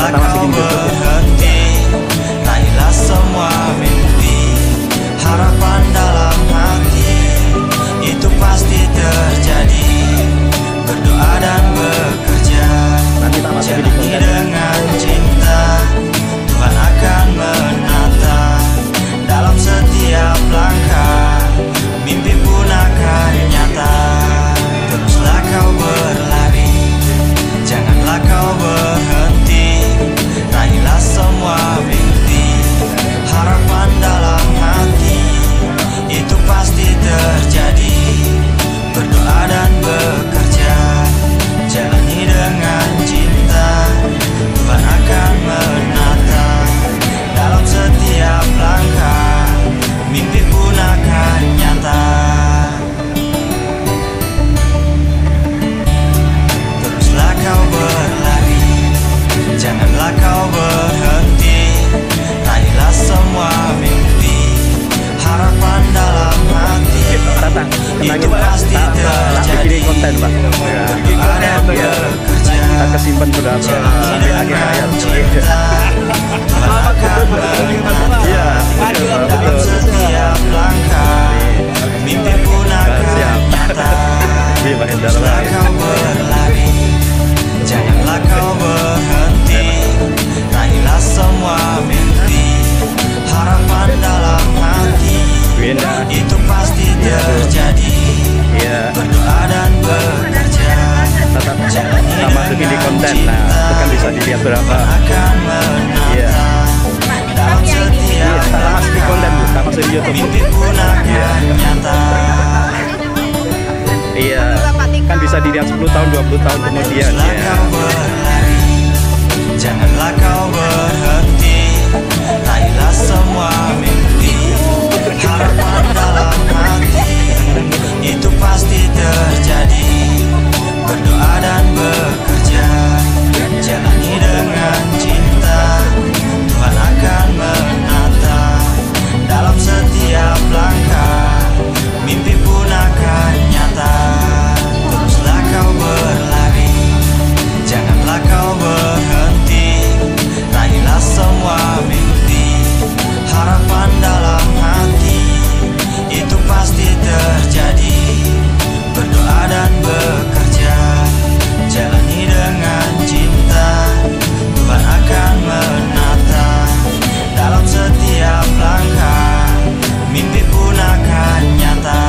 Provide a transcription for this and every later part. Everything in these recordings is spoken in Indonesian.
Janganlah kau berhenti, raihlah semua mimpi. Harapan dalam hati itu pasti terjadi. Berdoa dan bekerja, jalani dengan cinta. Tuhan akan menata dalam setiap langkah, mimpi pun akan nyata. Teruslah kau berlari, janganlah kau berhenti, raihlah semua mimpi. Harapan dalam hati itu pasti terjadi. Berdoa dan bekerja, jalani dengan cinta. Tuhan akan menata dalam setiap langkah, mimpi pun akan nyata. Teruslah kau berlari, janganlah kau berhenti, raihlah semua mimpi. Harapan dalam hati itu pasti terjadi. Berdoa dan bekerja, kita kesimpan sudah sampai akhir hayat. Tuhan akan menata dalam setiap langkah, mimpi pun akan nyata. Teruslah kau berlari, janganlah kau berhenti, raihlah semua mimpi. Harapan dalam hati itu pasti terjadi. Berdoa dan bekerja, Kita masukin di konten, nah itu kan bisa dilihat berapa. Iya, kita masuk di konten Bu, kita masuk di YouTube. mimpi pun akan nyata. Iya, kan bisa dilihat 10 tahun, 20 tahun kemudian. Teruslah Ya. kau berlari, janganlah kau berhenti, raihlah semua mimpi. Harapan dalam hati itu pasti terjadi. Berdoa dan bekerja, jalani dengan cinta. Tuhan akan menata dalam setiap langkah, mimpi pun akan nyata. Teruslah kau berlari, janganlah kau berhenti, raihlah semua mimpi. Harapan dalam hati itu pasti terjadi. Berdoa dan bekerja, jalani dengan cinta. Tuhan akan menata dalam setiap langkah, mimpi pun akan nyata.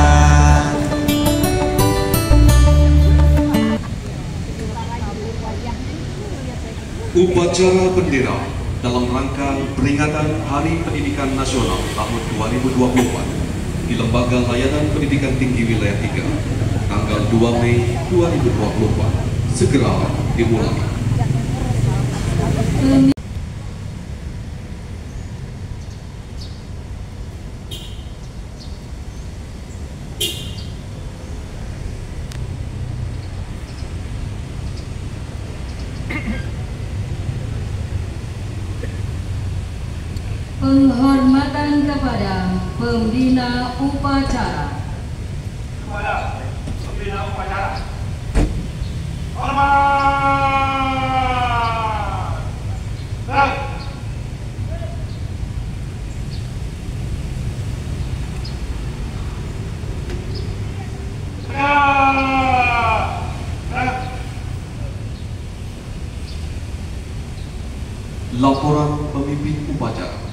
Upacara bendera dalam rangka peringatan Hari Pendidikan Nasional tahun 2024 di Lembaga Layanan Pendidikan Tinggi Wilayah 3, tanggal 2 Mei 2024, segera dimulai. Penghormatan kepada pembina upacara. Kepada pembina upacara. Hormat. Gerak. Gerak. Laporan pemimpin upacara.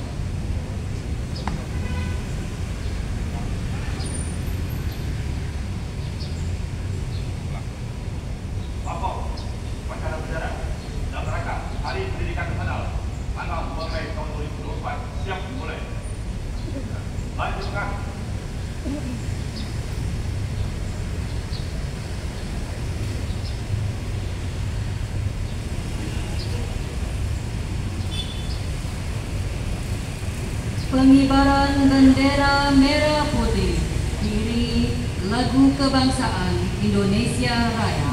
Upacara bendera dalam rangka Hari Pendidikan Nasional tanggal 2 Mei tahun 2024 siap dimulai. Lanjutkan. Pengibaran bendera merah putih, diri lagu kebangsaan Indonesia Raya.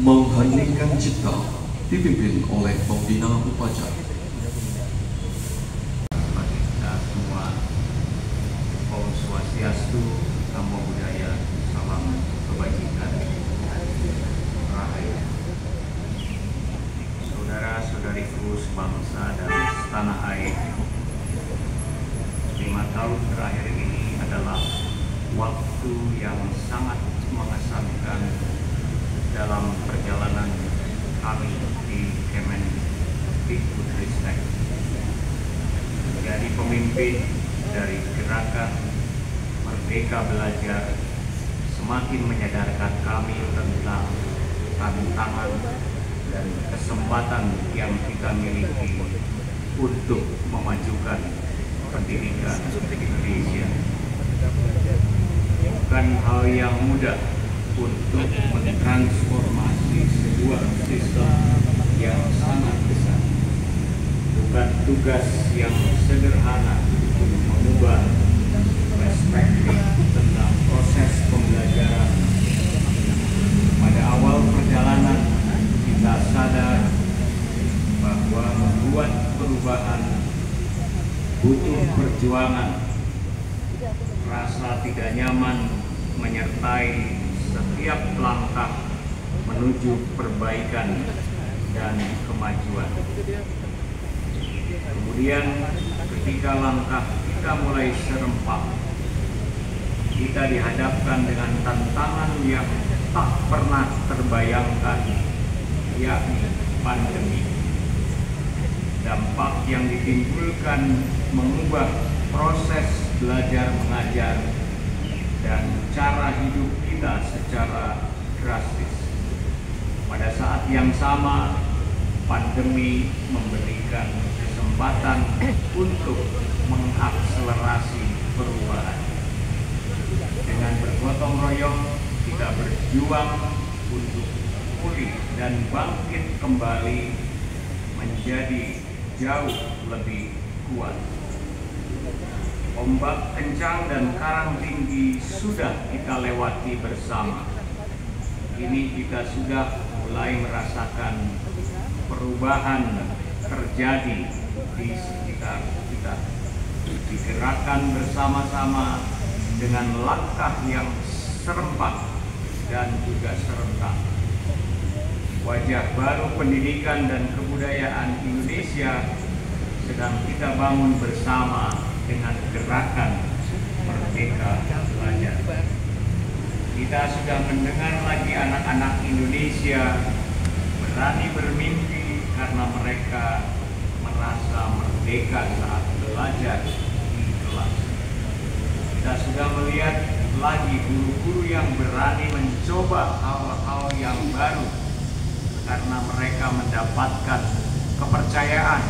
Mengheningkan cipta dipimpin oleh pembina upacara. Bagi kita semua, Om Swastiastu, Namo Buddhaya, salam kebajikan, rahayu. Saudara-saudariku sebangsa dan setanah air, 5 tahun terakhir ini adalah waktu yang sangat mengesankan dalam perjalanan kami di Kemendikbudristek menjadi pemimpin dari gerakan Merdeka Belajar, semakin menyadarkan kami tentang tantangan dan kesempatan yang kita miliki untuk memajukan pendidikan Indonesia. Bukan hal yang mudah untuk mentransformasi sebuah sistem yang sangat besar. Bukan tugas yang sederhana untuk mengubah perspektif tentang proses pembelajaran. Pada awal perjalanan kita sadar bahwa membuat membuat perubahan butuh perjuangan, rasa tidak nyaman menyertai setiap langkah menuju perbaikan dan kemajuan. Kemudian ketika langkah kita mulai serempak, kita dihadapkan dengan tantangan yang tak pernah terbayangkan, yakni pandemi. Dampak yang ditimbulkan mengubah proses belajar mengajar dan cara hidup kita secara drastis. Pada saat yang sama, pandemi memberikan kesempatan untuk mengakselerasi perubahan. Dengan bergotong royong, kita berjuang untuk pulih dan bangkit kembali menjadi jauh lebih kuat. Ombak kencang dan karang tinggi sudah kita lewati bersama. Kini kita sudah mulai merasakan perubahan terjadi di sekitar kita. Digerakkan bersama-sama dengan langkah yang serempak dan juga serentak. Wajah baru pendidikan dan kebudayaan Indonesia sedang kita bangun bersama dengan gerakan Merdeka Belajar. Kita sudah mendengar lagi anak-anak Indonesia berani bermimpi karena mereka merasa merdeka saat belajar di kelas. Kita sudah melihat lagi guru-guru yang berani mencoba hal-hal yang baru karena mereka mendapatkan kepercayaan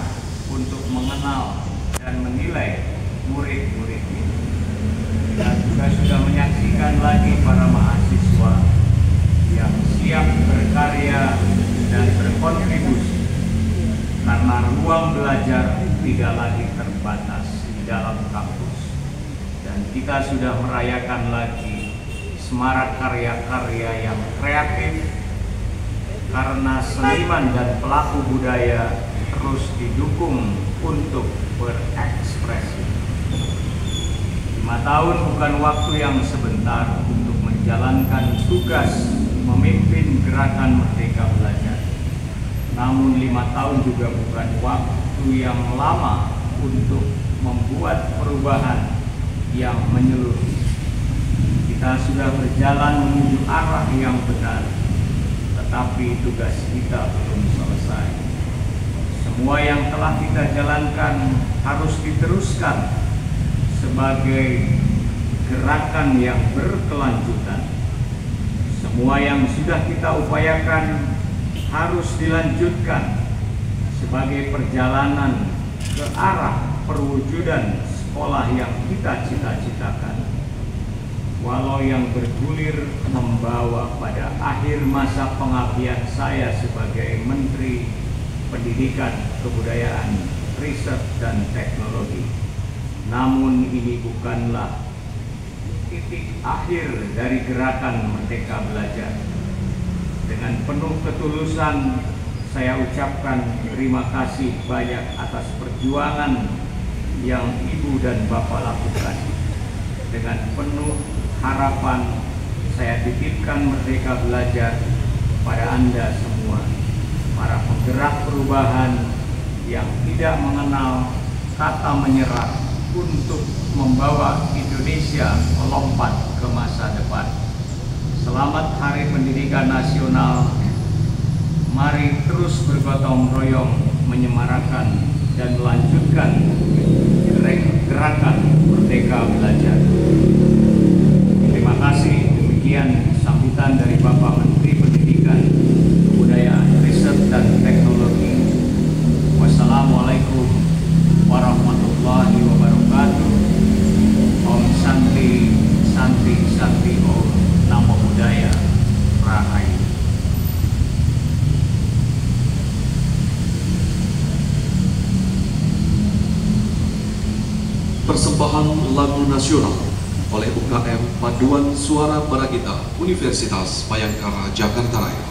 untuk mengenal dan menilai murid-muridnya. Kita juga sudah menyaksikan lagi para mahasiswa yang siap berkarya dan berkontribusi karena ruang belajar tidak lagi terbatas di dalam kampus. Dan kita sudah merayakan lagi semarak karya-karya yang kreatif karena seniman dan pelaku budaya terus didukung untuk berekspresi. 5 tahun bukan waktu yang sebentar untuk menjalankan tugas memimpin gerakan Merdeka Belajar. Namun 5 tahun juga bukan waktu yang lama untuk membuat perubahan yang menyeluruh. Kita sudah berjalan menuju arah yang benar, tetapi tugas kita belum selesai. Semua yang telah kita jalankan harus diteruskan sebagai gerakan yang berkelanjutan. Semua yang sudah kita upayakan harus dilanjutkan sebagai perjalanan ke arah perwujudan sekolah yang kita cita-citakan. Walau yang bergulir membawa pada akhir masa pengabdian saya sebagai Menteri Pendidikan, Kebudayaan, Riset, dan Teknologi. Namun ini bukanlah titik akhir dari gerakan Merdeka Belajar. Dengan penuh ketulusan, saya ucapkan terima kasih banyak atas perjuangan yang Ibu dan Bapak lakukan. Dengan penuh harapan, saya titipkan Merdeka Belajar pada Anda semua, para penggerak perubahan yang tidak mengenal kata menyerah untuk membawa Indonesia melompat ke masa depan. Selamat Hari Pendidikan Nasional. Mari terus bergotong royong menyemarakan dan melanjutkan gerakan Merdeka Belajar. Terima kasih. Demikian sambutan dari Bapak Menteri Pendidikan, Kebudayaan, Riset, dan Teknologi. Wassalamualaikum warahmatullahi wabarakatuh. Om Santi, Santi, Santi, Om Namo Buddhaya, Rahayu. Persembahan lagu nasional oleh UKM Paduan Suara Paragita Universitas Bhayangkara Jakarta Raya.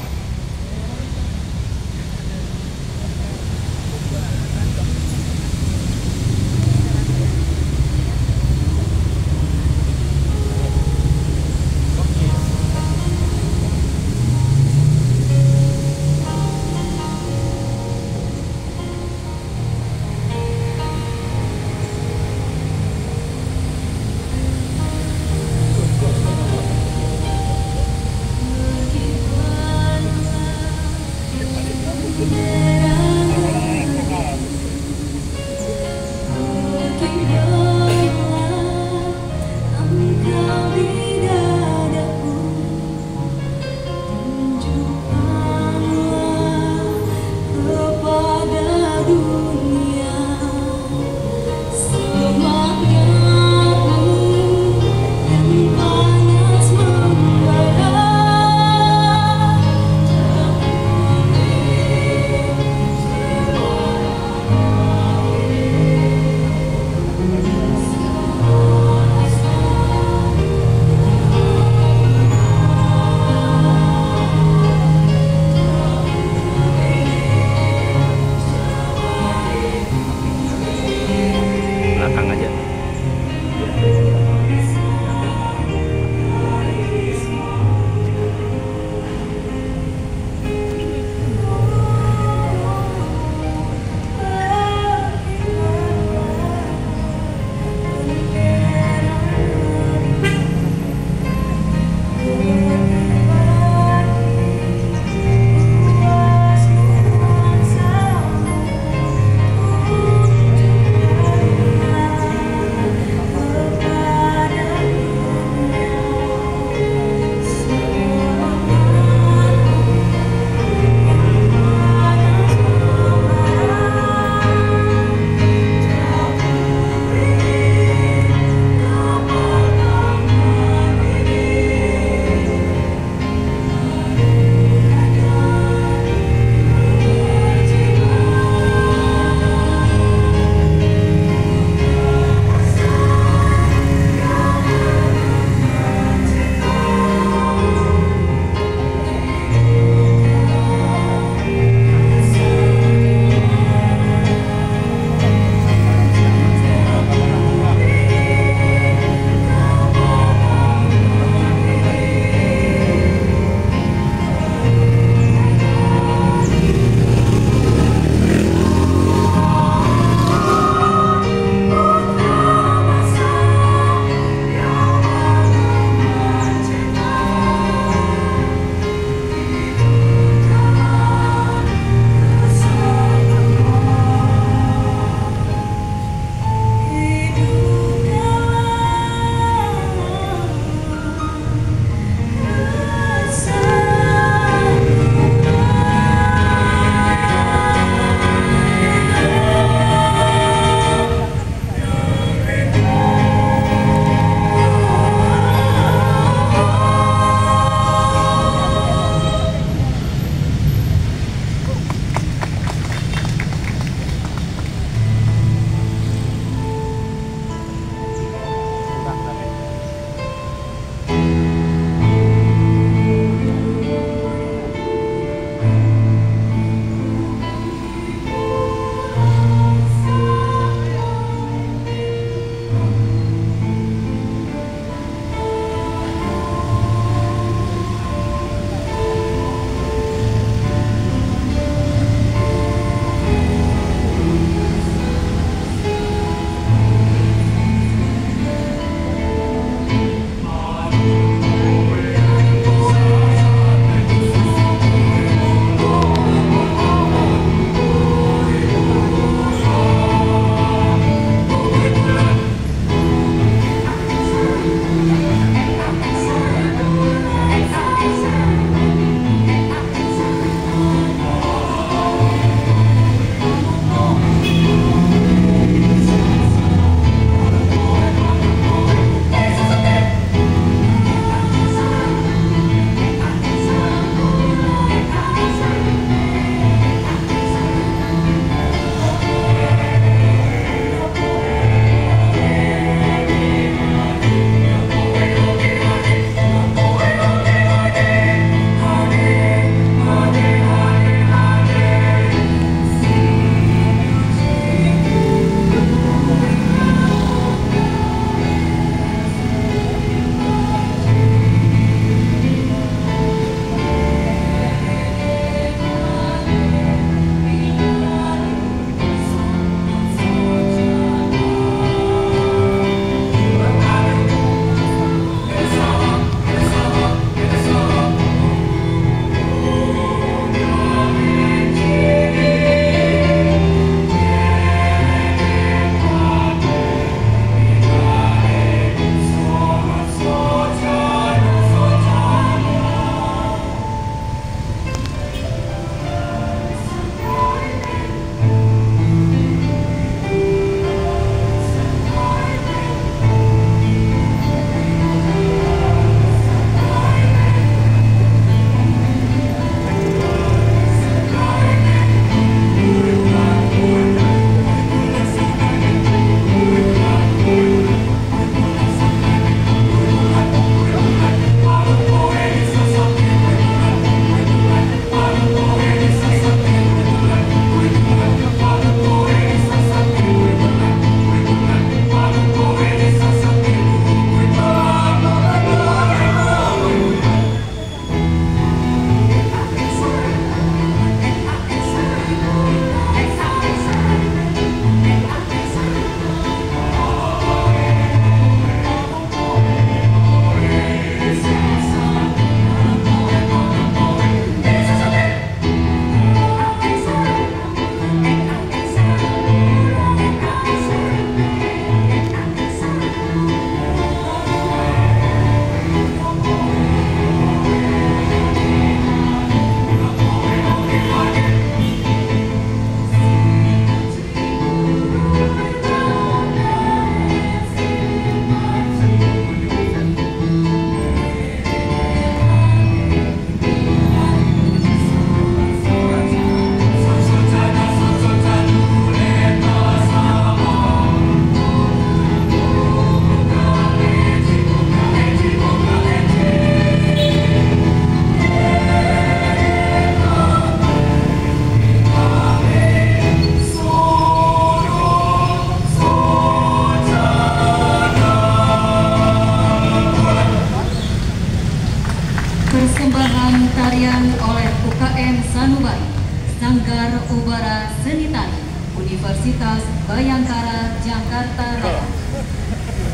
Universitas Bayangkara Jakarta Raya.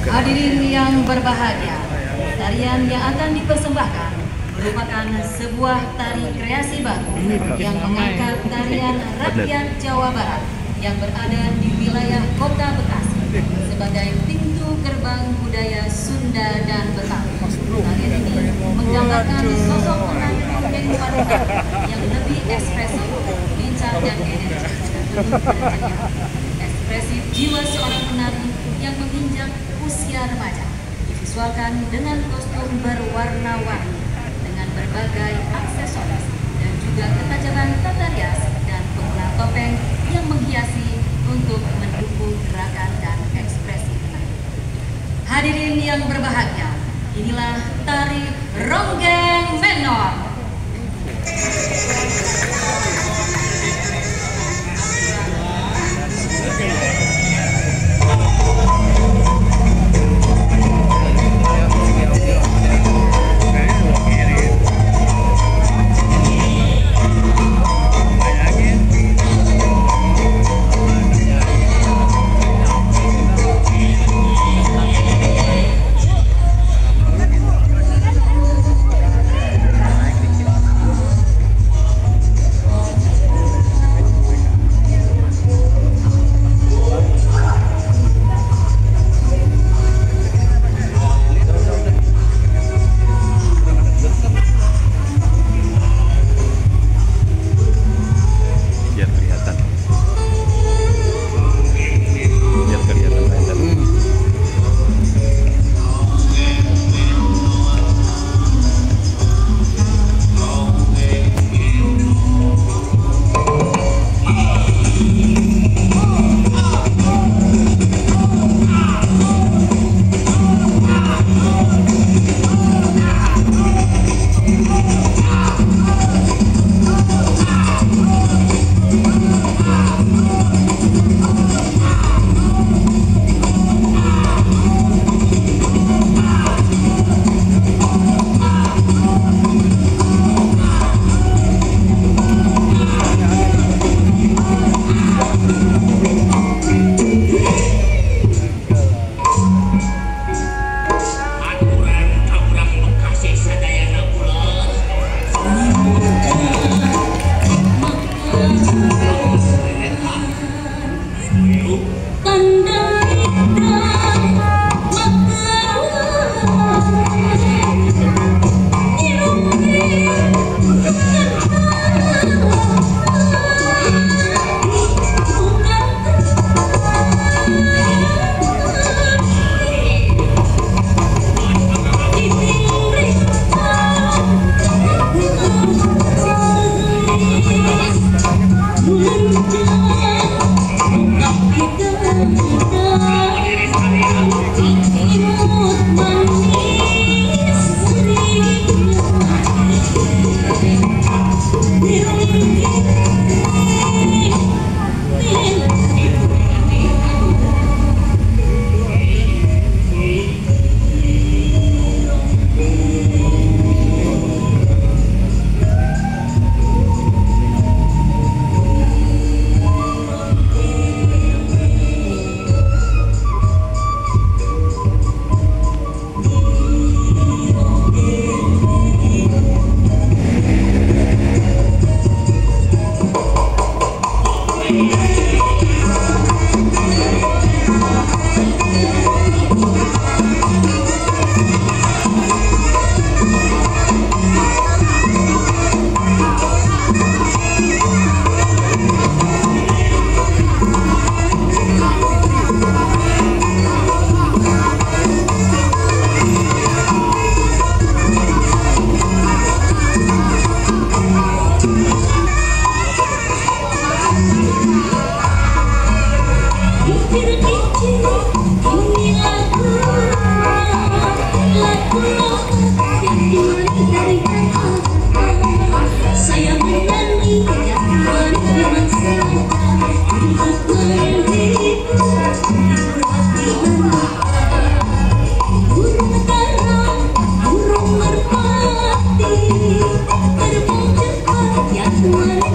Hadirin yang berbahagia, tarian yang akan dipersembahkan merupakan sebuah tari kreasi baru yang mengangkat tarian rakyat Jawa Barat yang berada di wilayah Kota Bekasi sebagai pintu gerbang budaya Sunda dan Betawi. Tarian ini menggambarkan sosok pengantin dan wanita yang lebih ekspresif, lincah dan energik, ekspresif jiwa seorang penari yang menginjak usia remaja, divisualkan dengan kostum berwarna-warni dengan berbagai aksesoris dan juga ketajaman tata rias dan penggunaan topeng yang menghiasi untuk mendukung gerakan dan ekspresi penari. Hadirin yang berbahagia, inilah tari Ronggeng Menor.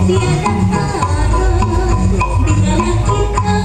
Tiada tara bila kita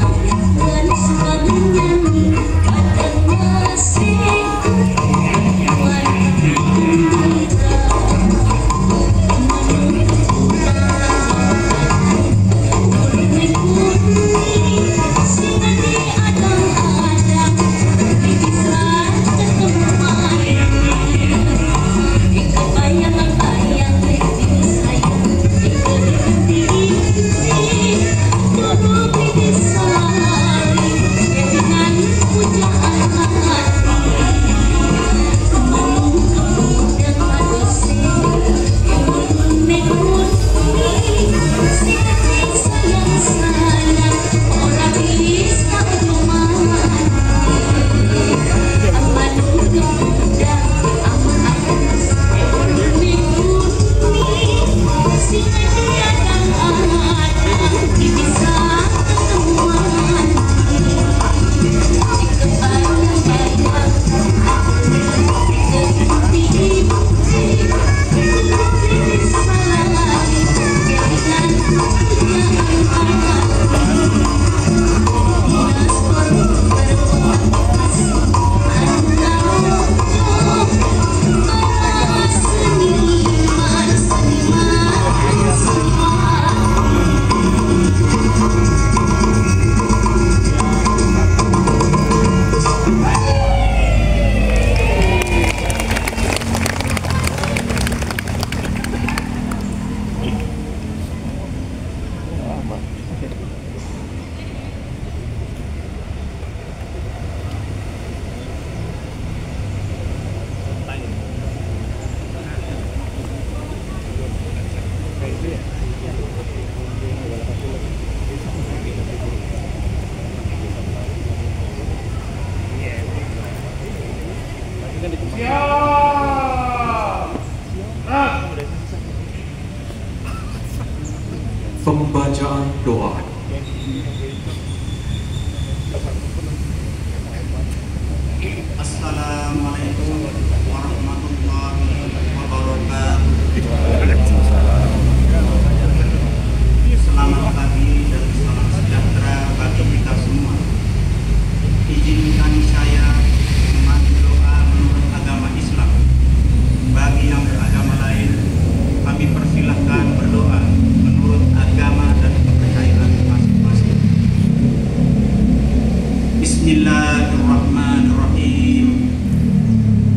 Bismillahirrahmanirrahim.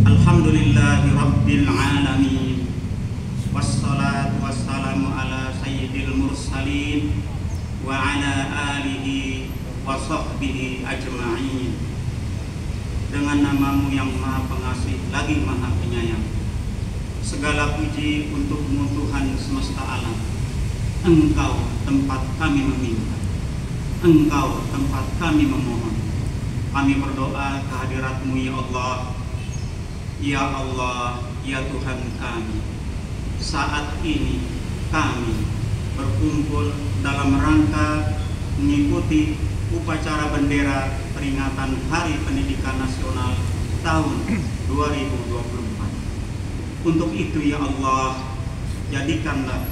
Alhamdulillahirabbil alamin. Wassalatu wassalamu ala sayyidil mursalin wa ala alihi wa sahbihi ajma'in. Dengan namamu yang maha pengasih lagi maha penyayang, segala puji untukmu Tuhan semesta alam. Engkau tempat kami meminta, Engkau tempat kami memohon. Kami berdoa kehadirat-Mu ya Allah. Ya Allah, ya Tuhan kami, saat ini kami berkumpul dalam rangka mengikuti upacara bendera peringatan Hari Pendidikan Nasional tahun 2024. Untuk itu ya Allah, jadikanlah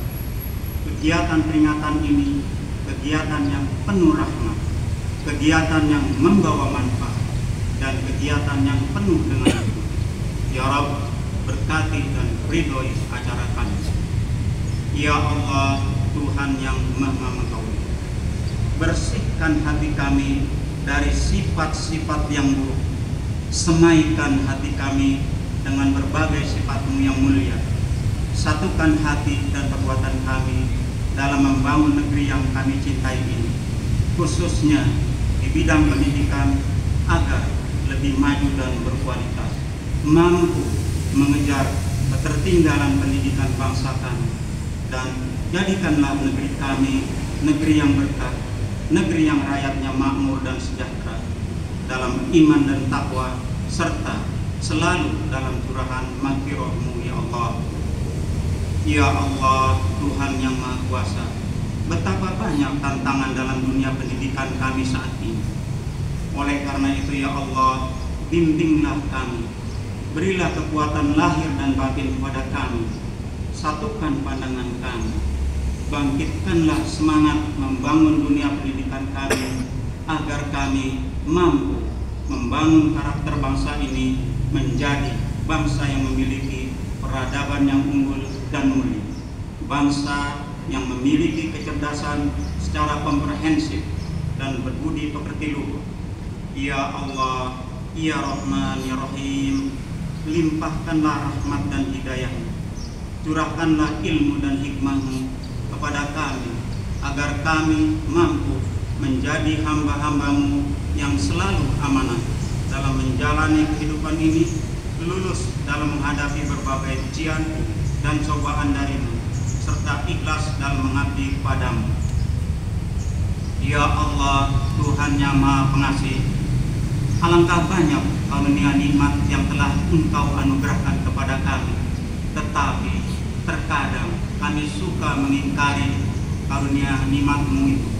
kegiatan peringatan ini kegiatan yang penuh rahmat, kegiatan yang membawa manfaat, dan kegiatan yang penuh dengan hikmah. Ya Rabb, berkati dan ridhoi acara kami. Ya Allah, Tuhan yang maha mengetahui, bersihkan hati kami dari sifat-sifat yang buruk, semaikan hati kami dengan berbagai sifat-Mu yang mulia. Satukan hati dan perbuatan kami dalam membangun negeri yang kami cintai ini, khususnya di bidang pendidikan, agar lebih maju dan berkualitas, mampu mengejar ketertinggalan pendidikan bangsa kami, dan jadikanlah negeri kami negeri yang berkah, negeri yang rakyatnya makmur dan sejahtera, dalam iman dan takwa, serta selalu dalam curahan maghfirah-Mu ya Allah. Ya Allah, Tuhan yang Maha Kuasa, betapa banyak tantangan dalam dunia pendidikan kami saat ini. Oleh karena itu ya Allah, bimbinglah kami, berilah kekuatan lahir dan batin kepada kami, satukan pandangan kami, bangkitkanlah semangat membangun dunia pendidikan kami, agar kami mampu membangun karakter bangsa ini menjadi bangsa yang memiliki peradaban yang unggul dan mulia, bangsa yang memiliki kecerdasan secara komprehensif dan berbudi pekerti luhur. Ya Allah, ya Rahman, ya Rahim, limpahkanlah rahmat dan hidayah-Mu, curahkanlah ilmu dan hikmah-Mu kepada kami, agar kami mampu menjadi hamba-hamba-Mu yang selalu amanah dalam menjalani kehidupan ini, lulus dalam menghadapi berbagai ujian dan cobaan dari-Mu, serta ikhlas dalam mengabdi kepada-Mu. Ya Allah, Tuhan yang Maha Pengasih, alangkah banyak karunia nikmat yang telah Engkau anugerahkan kepada kami, tetapi terkadang kami suka mengingkari karunia nikmat-Mu itu.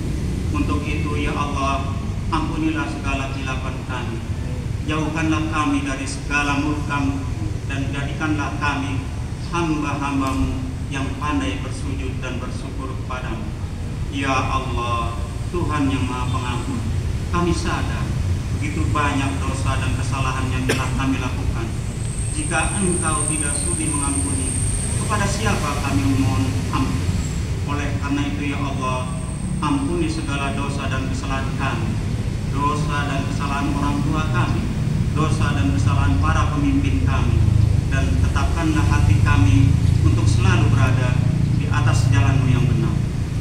Untuk itu ya Allah, ampunilah segala khilafan kami, jauhkanlah kami dari segala murka-Mu, dan jadikanlah kami hamba-hamba-Mu yang pandai bersujud dan bersyukur kepada-Mu. Ya Allah, Tuhan yang Maha Pengampun, kami sadar begitu banyak dosa dan kesalahan yang telah kami lakukan. Jika Engkau tidak sudi mengampuni, kepada siapa kami memohon ampun? Oleh karena itu ya Allah, ampuni segala dosa dan kesalahan kami, dosa dan kesalahan orang tua kami, dosa dan kesalahan para pemimpin kami, dan tetapkanlah hati kami untuk selalu berada di atas jalan-Mu yang benar.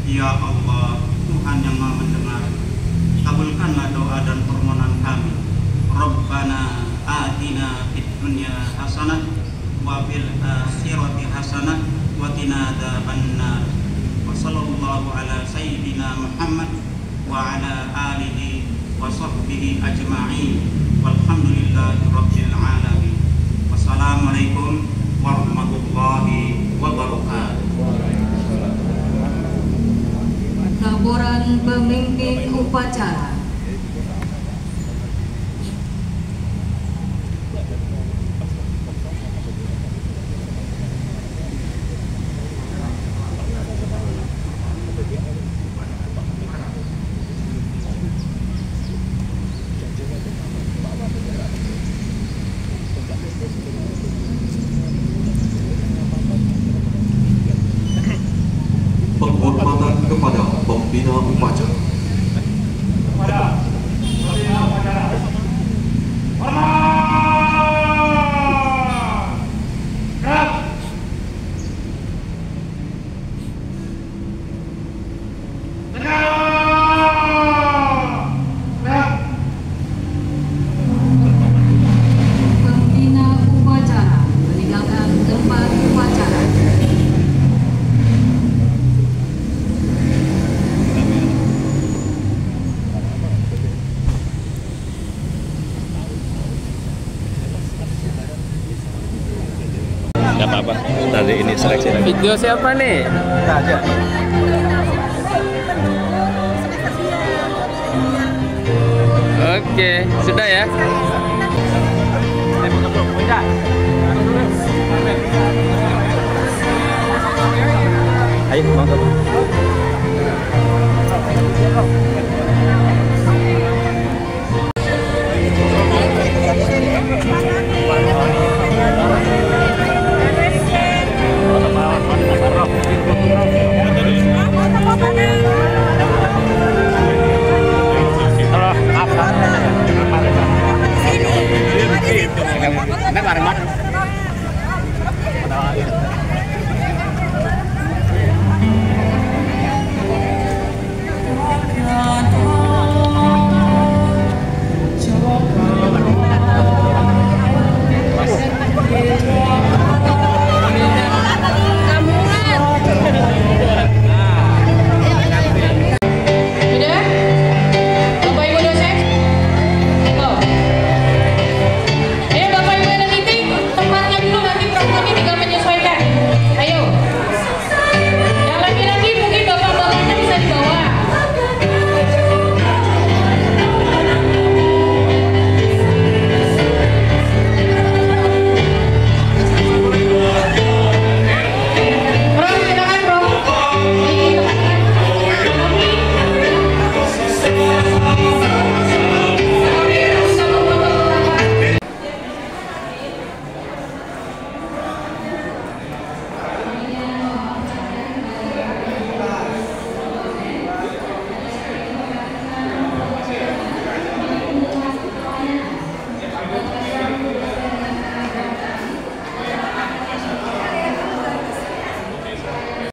Ya Allah, Tuhan yang Maha mendengar, kabulkanlah doa dan permohonan kami. Rabbana atina fid dunya hasanah wa fil akhirati hasanah wa qina adzabannar. Wa sallallahu ala sayyidina Muhammad wa ala alihi wa sahbihi ajma'in. Walhamdulillahi rabbil alamin. Wassalamualaikum warahmatullahi wabarakatuh. Laporan pemimpin upacara. Penghormatan kepada pembina upacara. Kepada pembina upacara apa-apa. Tadi ini seleksi lagi. Video siapa nih? Kita aja. Oke, sudah ya. Ayo, monggo.